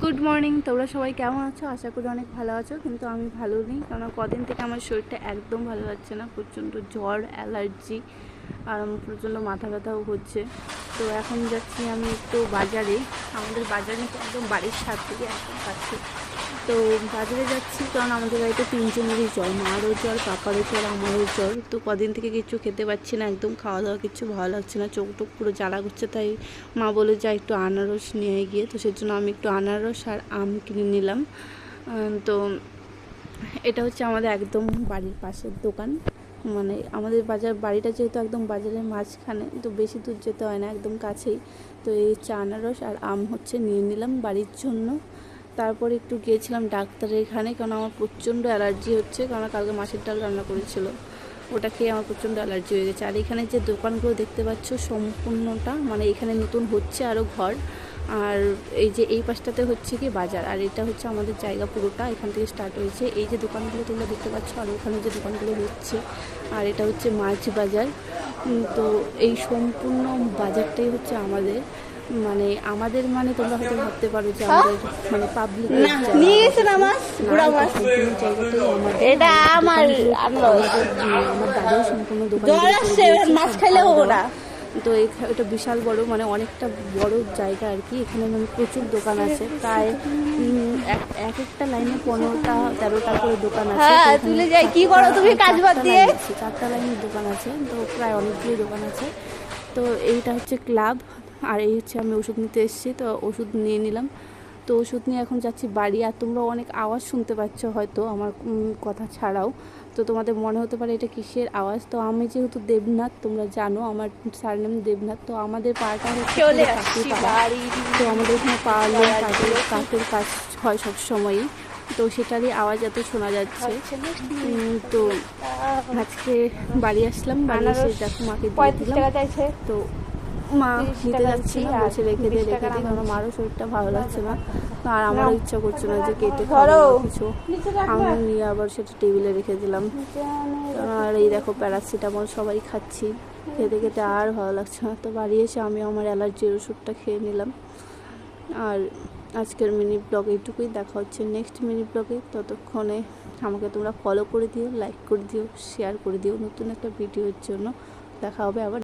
Good morning. তোমরা সবাই কেমন আছো? আশা করি অনেক ভালো আছো, কিন্তু আমি ভালো নেই, কারণ কদিন থেকে আমার শরীরটা একদম ভালো যাচ্ছে না। প্রচণ্ড জ্বর, অ্যালার্জি, আর আমার প্রচণ্ড মাথা ব্যথাও হচ্ছে। তো এখন যাচ্ছি আমি একটু বাজারে। আমাদের বাজারে তো একদম বাড়ির সাথ থেকে একদম কাছে। তো বাজারে যাচ্ছি কারণ আমাদের বাড়িতে তিনজনেরই জ্বর, মারও জ্বর, পাপারও জ্বর, আমারও জ্বর। তো কদিন থেকে কিছু খেতে পাচ্ছি না, একদম খাওয়া দাওয়া কিছু ভালো লাগছে না, চোখ টোক পুরো জ্বালা করছে। তাই মা বলে যা একটু আনারস নিয়ে গিয়ে, তো সেজন্য আমি একটু আনারস আর আম কিনে নিলাম। তো এটা হচ্ছে আমাদের একদম বাড়ির পাশের দোকান। মানে আমাদের বাড়িটা যেহেতু একদম বাজারের মাঝখানে, তো বেশি দূর যেতে হয় না, একদম কাছেই। তো এই হচ্ছে আনারস আর আম হচ্ছে নিয়ে নিলাম বাড়ির জন্য। তারপরে একটু গিয়েছিলাম ডাক্তারের এখানে, কারণ আমার প্রচণ্ড অ্যালার্জি হচ্ছে, কারণ কালকে মাছের ডাল রান্না করেছিল, ওটা খেয়ে আমার প্রচণ্ড অ্যালার্জি হয়ে গেছে। আর এখানে যে দোকানগুলো দেখতে পাচ্ছ সম্পূর্ণটা, মানে এখানে নতুন হচ্ছে আরও ঘর। আর এই যে এই পাশটাতে হচ্ছে কি বাজার, আর এটা হচ্ছে আমাদের জায়গা পুরোটা, এখান থেকে স্টার্ট হয়েছে। এই যে দোকানগুলো তোমরা দেখতে পাচ্ছ, আর ওখানে যে দোকানগুলো হচ্ছে, আর এটা হচ্ছে মাছ বাজার। তো এই সম্পূর্ণ বাজারটাই হচ্ছে আমাদের, মানে তোমরা হয়তো ভাবতে পারো যে আমাদের মানে পাবলিক জায়গাটাই আমাদের। আমার দাদাও সম্পূর্ণ দোকান। তো এটা বিশাল বড়, মানে অনেকটা বড় জায়গা আর কি। এখানে মানে প্রচুর দোকান আছে, প্রায় এক একটা লাইনে 15টা 13টা করে দোকান আছে। 4টা লাইনের দোকান আছে, তো প্রায় অনেকগুলোই দোকান আছে। তো এইটা হচ্ছে ক্লাব, আর এই হচ্ছে আমি ওষুধ নিতে এসেছি, তো ওষুধ নিয়ে নিলাম। তো ওষুধ নিয়ে এখন যাচ্ছি বাড়ি। আর তোমরা অনেক আওয়াজ শুনতে পাচ্ছ হয়তো আমার কথা ছাড়াও, তো তোমাদের মনে হতে পারে এটা কিসের আওয়াজ। তো আমি যেহেতু দেবনাথ, তোমরা জানো আমার সারনেম দেবনাথ, তো আমাদের পাড়াটা হচ্ছে কাকের পাড়া। তো আমাদের এখানে পাড়ালো কাকের কাজ হয় সবসময়ই, তো সেটারই আওয়াজ এত শোনা যাচ্ছে। তো আজকে বাড়ি আসলাম, বাড়ি এসে দেখো মাকে দিয়ে দিলাম। তো মা নিতে যাচ্ছে না, বসে রেখে দিয়ে কারণ মারও শরীরটা ভালো লাগছে না, আর আমারও ইচ্ছা করছে না যে কেটে খাবো কিছু। আমি নিয়ে আবার সেটা টেবিলে রেখে দিলাম। আর এই দেখো প্যারাসিটামল সবাই খাচ্ছি, খেতে খেতে আর ভালো লাগছে না। তো বাড়ি এসে আমি আমার অ্যালার্জির ওষুধটা খেয়ে নিলাম। আর আজকের মিনি ব্লগ এইটুকুই, দেখা হচ্ছে নেক্সট মিনি ব্লগে। ততক্ষণে আমাকে তোমরা ফলো করে দিও, লাইক করে দিও, শেয়ার করে দিও নতুন একটা ভিডিওর জন্য। দেখা হবে আবার।